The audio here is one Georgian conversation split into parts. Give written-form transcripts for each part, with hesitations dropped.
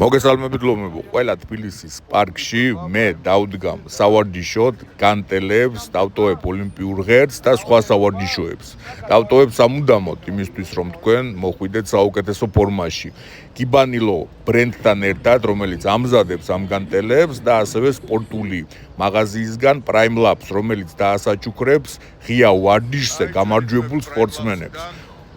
მოგესალმებით ლომებო, ყველა თბილისის პარკში მე დავდგამ სავარჯიშოდ, განტელებს, დავტოვებ ოლიმპიურ ღერცს და სხვა სავარჯიშოებს. დავტოვებ სამუდამოდ იმისთვის, რომ თქვენ მოხვიდეთ საუკეთესო ფორმაში. კიბანილო ბრენდთან ერთად, რომელიც ამზადებს ამ განტელებს და ასევე სპორტული მაღაზიისგან Prime Labs, რომელიც დაასაჩუქრებს ღია ვარჯიშზე გამარჯვებულ სპორტსმენებს.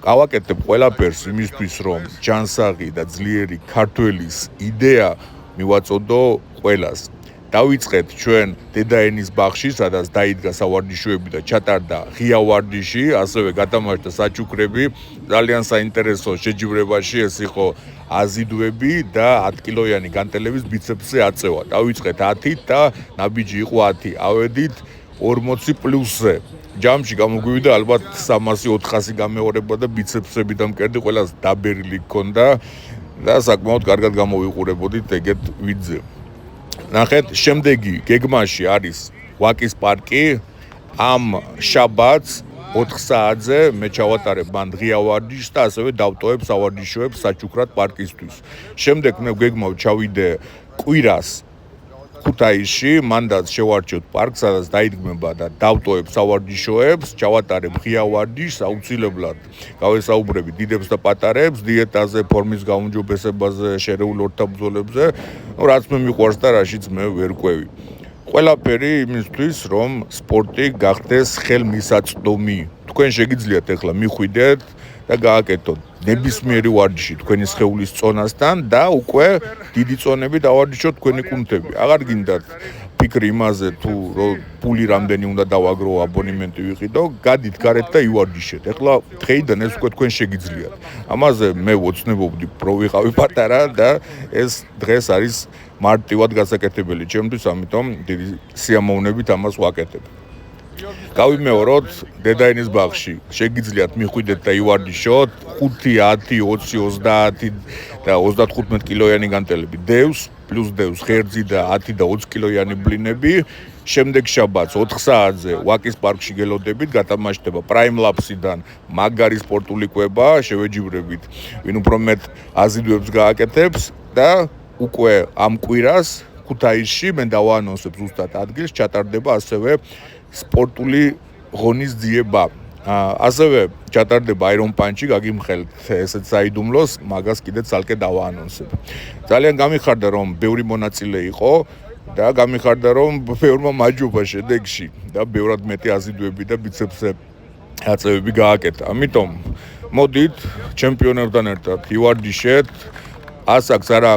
გავაკეთებ ყველაფერს იმისთვის, რომ ჯანსაღი და ძლიერი ქართველის იდეა მივაწოდო ყველას. დავიწყეთ ჩვენ დედაენის ბაღში, სადაც დაიდგა სავარჯიშოები და ჩატარდა ღია ვარჯიში, ასევე გათამაშდა საჩუქრები. ძალიან საინტერესო შეჯიბრებაში ეს იყო აზიდვები და 10 კილოიანი განტელების ბიცეპსზე აწევა. დავიწყეთ 10 და ნაბიჯი იყო 10. ავედით 40 პლუსზე. ჯამში გამოგვივიდა ალბათ 300-400 გამეორება და ბიცეპსები და მკერდი ყველას დაბერილი ჰქონდა და საკმაოდ კარგად გამოვიყურებოდით ეგეთ ვიდზე. ნახეთ, შემდეგი გეგმაში არის ვაკის პარკი. ამ შაბათს 4 საათზე მე ჩავატარებ მან ღია ვარჯიშს და ასევე დავტოვებ სავარჯიშოებს საჩუქრად პარკისთვის. შემდეგ მე გეგმავ ჩავიდე კვირას ქუთაისში, მანდაც შევარჩიოთ პარკს, სადაც დაიდგმება და დავტოვებ სავარჯიშოებს, ჩავატარებ ღია ვარჯიშს, აუცილებლად გავესაუბრები დიდებს და პატარებს, დიეტაზე, ფორმის გაუმჯობესებაზე, შერეულ ორთაბრძოლებზე, რაც მე მიყვარს და რაშიც მე ვერ ყვევი. ყველაფერი იმისთვის, რომ სპორტი გახდეს ხელმისაწვდომი. თქვენ შეგიძლიათ ახლა მიხვიდეთ და გააკეთოთ ნებისმიერი ვარჯიში თქვენი სხეულის წონასთან და უკვე დიდი წონები დავარჯიშოთ თქვენი კუნთები. აღარ გინდათ ფიქრი იმაზე თუ პული რამდენი უნდა დავაგრო, აბონემენტი ვიყიდო, გადით გარეთ და ივარჯიშეთ. ახლა დღეიდან ეს უკვე თქვენ შეგიძლიათ. ამაზე მე ვოცნებობდი პროვიყავი პატარა და ეს დღეს არის მარტივად გასაკეთებელი ჩემთვის, ამიტომ დიდი სიამოვნებით ამას ვაკეთებ. გავიმეოროთ დედაენის ბაღში. შეგიძლიათ მიხვიდეთ და ივარჯიშოთ 5, 10, 20, 30 და 35 კილოიანი განტელები. დევს, პლუს დევს ღერძი და 10 და 20 კილოიანი ბლინები. შემდეგ შაბათს 4 საათზე ვაკის პარკში გელოდებით, გათამაშდება Prime Labs-იდან მაგარი სპორტული კვება, შევეჯიბრებით ვინ უფრო მეტ აზიდვებს გააკეთებს და უკვე ამ კვირას ქუთაისში მე დავაანონსებ ზუსტად ადგილს, ჩატარდება ასევე სპორტული ღონისძიება. ასევე ჩატარდება Iron Punch-ი, გაგიმხელთ ესეც საიდუმლოს, მაგას კიდე ცალკე დავაანონსებ. ძალიან გამიხარდა, რომ ბევრი მონაწილე იყო და გამიხარდა, რომ ბევრმა მაჯობა შედეგში და ბევრად მეტი აზიდვები და ბიცეპსზე აწევები გააკეთა. ამიტომ მოდით ჩემპიონებთან ერთად ივარჯიშეთ. ასაკს არა